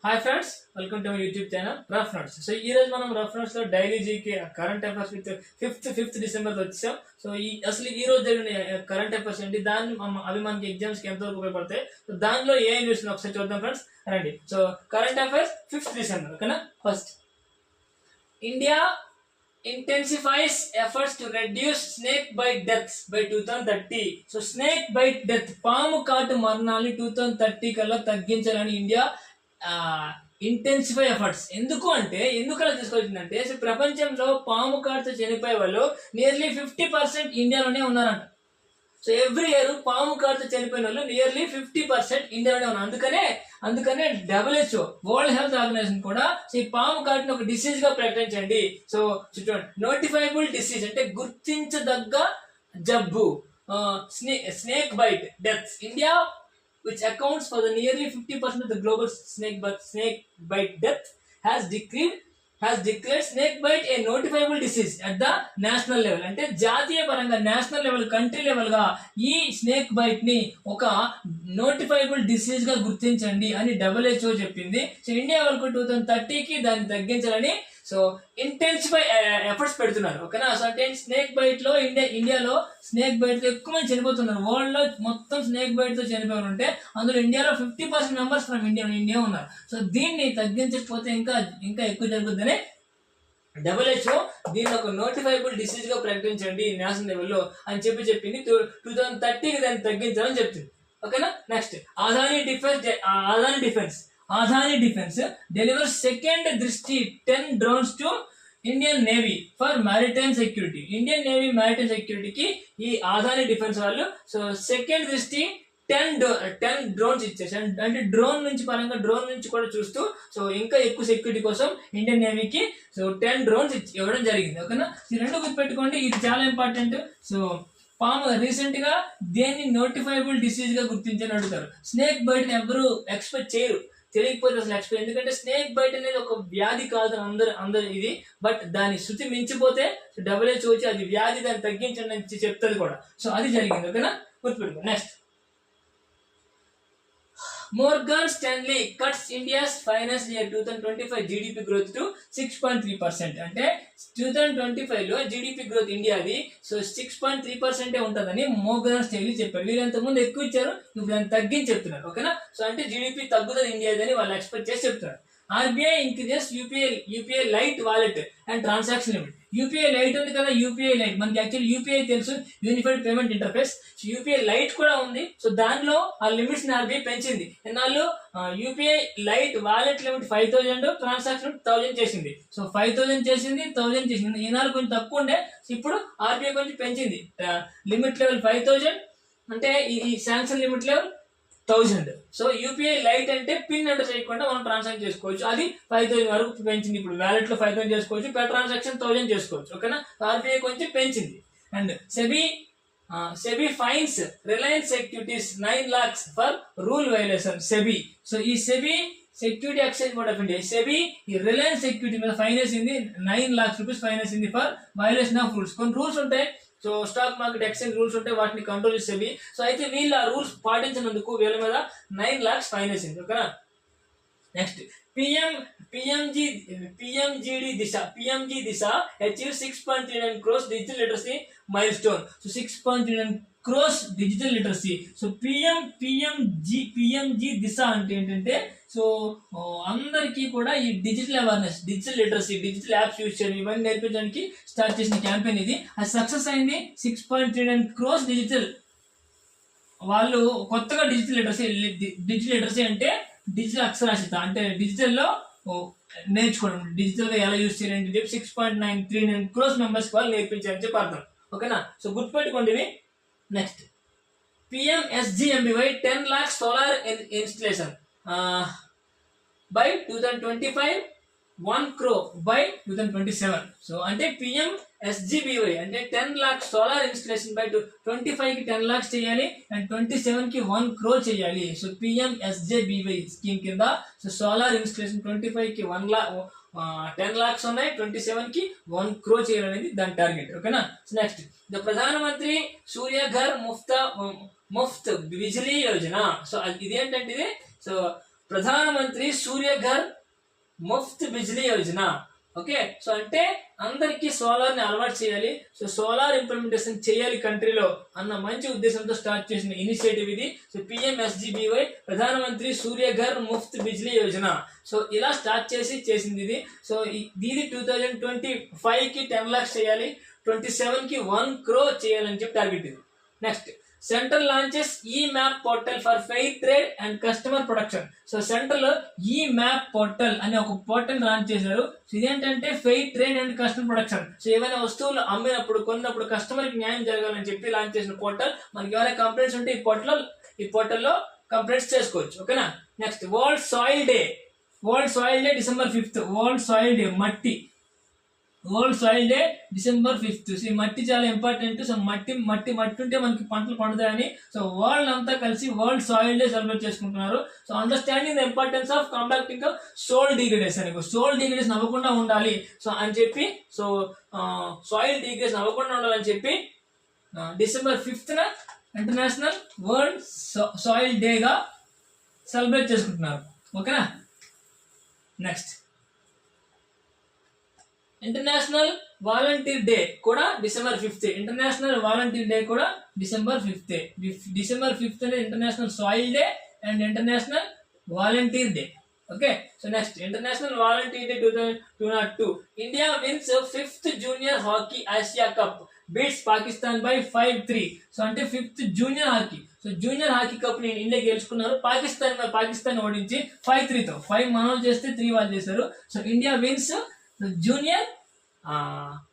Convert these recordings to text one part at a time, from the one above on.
Hi friends, welcome to my YouTube channel rough notes. So ఈ రోజు మనం rough notes లో daily GK current affairs with fifth December వచ్చాం. So అసలు ఈ రోజు జరిగిన కరెంట్ అఫైర్స్ ఏంటి, అవి మనకి ఎగ్జామ్స్ కి ఎంతవరకు ఉపయోగపడతాయి, సో దానిలో ఏ న్యూస్ ఒకసారి చూద్దాం ఫ్రెండ్స్, రండి. So current affairs 5th December, ఓకేనా. First, India intensifies efforts to reduce snake bite deaths by 2030. So snake bite death, పాము కాటు మరణాన్ని 2030 కల్లా తగ్గించాలని ఇండియా ఇంటెన్సిఫై ఎఫర్ట్స్. ఎందుకు అలా తీసుకొచ్చిందంటే, ప్రపంచంలో పాము కాటుతో చనిపోయే వాళ్ళు నియర్లీ 50% ఇండియాలోనే ఉన్నారంట. సో ఎవ్రీ ఇయర్ పాము కాటుతో చనిపోయిన వాళ్ళు నియర్లీ 50% ఇండియాలోనే ఉన్నారు. అందుకనే WHO, వరల్డ్ హెల్త్ ఆర్గనైజేషన్ కూడా ఈ పాము కాటుని ఒక డిసీజ్ గా ప్రకటించండి. సో నోటిఫైబుల్ డిసీజ్ అంటే గుర్తించదగ్గ జబ్బు. Snake bite deaths, India which accounts for the nearly 50% of the global snake bite death has declared snake bite a notifiable disease at the national level. అంటే జాతీయ పరంగా, నేషనల్ లెవెల్, కంట్రీ లెవెల్ గా ఈ snake bite ని ఒక notifiable disease గా గుర్తించండి అని WHO చెప్పింది. సో ఇండియా వరకు 2030కి దాన్ని తగ్గించాలని సో ఇంటెన్సిఫై ఎఫర్ట్స్ పెడుతున్నారు, ఓకేనా. సో అంటే స్నేక్ బైట్ లో ఇండియాలో స్నేక్ బైట్ తో ఎక్కువ మంది చనిపోతున్నారు. వరల్డ్ లో మొత్తం స్నేక్ బైట్ తో చనిపోయి ఉంటే అందులో ఇండియాలో 50% మెంబర్స్ ఫ్రమ్ ఇండియా ఉన్నారు. సో దీన్ని తగ్గించకపోతే ఇంకా ఎక్కువ జరుగుతుందని WHO దీన్ని ఒక నోటిఫైబుల్ డిసీజ్ గా ప్రకటించండి నేషనల్ లెవెల్లో అని చెప్పింది. 2030కి దాన్ని తగ్గించాలని చెప్తుంది, ఓకేనా. Next, Adani Defense delivers second Drishti 10 drones to Indian Navy for maritime security. Indian Navy maritime security కి ఈ Adani Defense వాళ్ళు సో సెకండ్ దృష్టి 10 డ్రోన్స్ ఇచ్చేసారు. అంటే డ్రోన్ నుంచి కూడా చూస్తూ సో ఇంకా ఎక్కువ సెక్యూరిటీ కోసం ఇండియన్ నేవీకి సో 10 డ్రోన్స్ ఇవ్వడం జరిగింది, ఓకేనా. ఈ రెండు గుర్తుపెట్టుకోండి, ఇది చాలా ఇంపార్టెంట్. సో పాము రీసెంట్ గా దేన్ని నోటిఫైబుల్ డిసీజ్ గా గుర్తించని అడుగుతారు. స్నేక్ బైట్ ని ఎవరు ఎక్స్పెక్ట్ చేయరు, తెలియకపోతే అసలు ఎక్స్పెక్ట్, ఎందుకంటే స్నేక్ బైట్ అనేది ఒక వ్యాధి కాదు అందరు ఇది. బట్ దాని శృతి మించిపోతే WHO వచ్చి అది వ్యాధి, దాన్ని తగ్గించండి అని చెప్తుంది కూడా. సో అది జరిగింది, ఓకేనా, గుర్తుపెట్టుకో. Next, Morgan Stanley cuts India's financial year 2025 GDP growth to 6.3%. అంటే 2025 లో GDP గ్రోత్ ఇండియాది సో 6.3% ఉంటుందని మోర్గాన్ స్టాన్లీ చెప్పారు. వీళ్ళంత ముందు ఎక్కువ ఇచ్చారు, ఇప్పుడు దాన్ని తగ్గించి చెప్తున్నారు, ఓకేనా. సో అంటే GDP తగ్గుతుంది ఇండియాదని వాళ్ళు ఎక్స్పెక్ట్ చేసి చెప్తున్నారు. RBI increases UPI light wallet and transaction limit. UPI light ఉంది కదా, యూపీఐ లైట్ మనకి యాక్చువల్లీ యూపీఐ తెలుసు, unified payment interface. UPI light కూడా ఉంది. సో దానిలో ఆ లిమిట్స్ RBI పెంచింది. ఎన్నాళ్ళు UPI light wallet limit 5,000, transaction 1,000 చేసింది. సో 5,000 చేసింది, 1,000 చేసింది. ఈనాడు కొంచెం తక్కువ ఉండే, ఇప్పుడు RBI కొంచెం పెంచింది. లిమిట్ లెవెల్ 5,000 అంటే ఈ sanction limit level 1,000. So UPI light అంటే పిన్ ఎంటర్ చేయకుండా మనం ట్రాన్సాక్షన్ చేసుకోవచ్చు. అది 5,000 వరకు పెంచింది. ఇప్పుడు వ్యాలెట్ లో 5,000 చేసుకోవచ్చు, per ట్రాన్సాక్షన్ 1,000 చేసుకోవచ్చు, ఓకేనా. ఆర్బీఐ కొంచెం పెంచింది. And SEBI fines Reliance securities 9 lakhs for rule violation. So ఈ SEBI security exchange board of India, SEBI ఈ రిలయన్స్ సెక్యూరిటీ మీద ఫైన్ వేసింది, 9 lakhs rupees ఫైన్ వేసింది ఫర్ వైలేషన్ ఆఫ్ రూల్స్. కొన్ని రూల్స్ ఉంటాయి, so stock market exchange rules ఉంటాయి, వాటిని control చేసేవి. సో అయితే వీళ్ళు ఆ రూల్స్ పాటించినందుకు వీళ్ళ మీద 9 lakhs ఫైన్ వేసింది, ఓకేనా. Next, PMGD Disha achieve 6.39 crores digital literacy milestone. So 6.39 crores digital literacy. So PMG Disha అంటే ఏంటంటే సో అందరికీ కూడా ఈ digital awareness, digital literacy, digital apps use చేయడం, ఇవన్నీ నేర్పించడానికి స్టార్ట్ చేసిన క్యాంపెయిన్ ఇది. అది సక్సెస్ అయింది. 6.39 crores డిజిటల్ వాళ్ళు కొత్తగా డిజిటల్ లిటరసీ అంటే డిజిటల్ అక్షరాస్యత, అంటే డిజిటల్లో నేర్చుకోవడం, డిజిటల్ గా ఎలా యూజ్ చేయాలని చెప్పి 6.39 crores మెంబర్స్ వాళ్ళు నేర్పించారని చెప్పి అర్థం, ఓకేనా. సో గుర్తుపెట్టుకోండి ఇవి. Next, PMSGMBY 10 lakhs solar installation by 2025, 1 crore by 2027. So అంటే PMSGBY అంటే 10 lakhs సోలార్ ఇన్స్టలేషన్ బై 25 కి 10 lakhs చేయాలి అండ్ 27 కి 1 crore చేయాలి. సో PMSGBY స్కీమ్ కింద సో సోలార్ ఇన్స్టలేషన్ 25 కి 10 lakhs ఉన్నాయి, 27 కి 1 crore చేయాలనేది దాని టార్గెట్, ఓకేనా. నెక్స్ట్, ద ప్రధానమంత్రి సూర్య ఘర్ ముఫ్త్ బిజిలీ యోజన. సో ఇదేంటంటే ఇది సో ప్రధానమంత్రి సూర్యఘర్ ముఫ్త్ బిజ్లీ యోజన. ఓకే, సో అంటే అందరికీ సోలార్ ని అలవాటు చేయాలి, సో సోలార్ ఇంప్లిమెంటేషన్ చేయాలి కంట్రీలో అన్న మంచి ఉద్దేశంతో స్టార్ట్ చేసిన ఇనిషియేటివ్ ఇది. సో PMSGBY, ప్రధానమంత్రి సూర్యఘర్ ముఫ్త్ బిజ్లీ యోజన. సో ఇలా స్టార్ట్ చేసింది ఇది. సో ఇది 2025కి 10 lakhs చేయాలి, 27కి 1 crore చేయాలని చెప్పి టార్గెట్ ఇది. నెక్స్ట్, సెంట్రల్ లాంచెస్ ఈ map portal for fair trade and customer production. So central లో ఈ మ్యాప్ పోర్టల్ అనే ఒక పోర్టల్ లాంచ్ చేశారు. సో ఇదేంటంటే fair trade and customer production. So ఏమైనా వస్తువులు అమ్మినప్పుడు కొన్నప్పుడు కస్టమర్ కి న్యాయం జరగాలని చెప్పి లాంచ్ చేసిన పోర్టల్. మనకి ఏమైనా కంప్లైంట్స్ ఉంటే ఈ పోర్టల్లో కంప్లైంట్స్ చేసుకోవచ్చు. ఓకేనా. Next, world soil day. December 5th. World soil day, world soil day December 5th. So ఈ మట్టి చాలా ఇంపార్టెంట్. సో మట్టి ఉంటే మనకి పంటలు పండుతాయని సో వరల్డ్ అంతా కలిసి వరల్డ్ సాయిల్ డే సెలబ్రేట్ చేసుకుంటున్నారు. So understanding the importance of combating soil degradation. Soil degradation అవ్వకుండా ఉండాలి సో అని చెప్పి, సో సాయిల్ డిగ్రేడేషన్ అవ్వకుండా ఉండాలని చెప్పి December 5th international world soil డేగా సెలబ్రేట్ చేసుకుంటున్నారు. ఓకేనా. నెక్స్ట్, ఇంటర్నేషనల్ వాలంటీర్ డే కూడా December 5th. International volunteer day కూడా December 5th. December 5th అనేది international soil day and international volunteer day. Okay, so next, international volunteer day 2002. India wins 5th junior hockey Asia cup, beats Pakistan by 5-3. So అంటే 5th junior hockey. So junior hockey cup ని India గెలుచుకున్నారు. పాకిస్తాన్ ఓడించి 5-3తో. 5 మనోళ్ళు చేస్తే 3 వాళ్ళు చేశారు. So India wins junior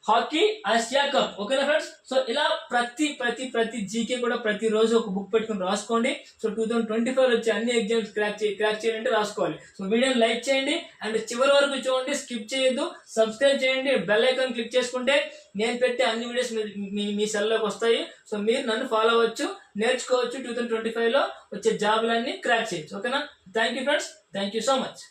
hockey Asia cup. ఓకేనా friends. So ఇలా ప్రతి జీకే కూడా ప్రతిరోజు ఒక బుక్ పెట్టుకుని రాసుకోండి. సో 2025 వచ్చే అన్ని ఎగ్జామ్స్ క్రాక్ చేయాలంటే రాసుకోవాలి. సో వీడియోని లైక్ చేయండి అండ్ చివరి వరకు చూడండి, స్కిప్ చేయొద్దు, సబ్స్క్రైబ్ చేయండి, బెల్ ఐకాన్ క్లిక్ చేసుకుంటే నేను పెట్టే అన్ని వీడియోస్ మీ సెల్లోకి వస్తాయి. సో మీరు నన్ను ఫాలో అవ్వచ్చు, నేర్చుకోవచ్చు, 2025లో వచ్చే జాబ్లన్నీ క్రాక్ చేయొచ్చు. ఓకేనా. Thank you friends, thank you so much.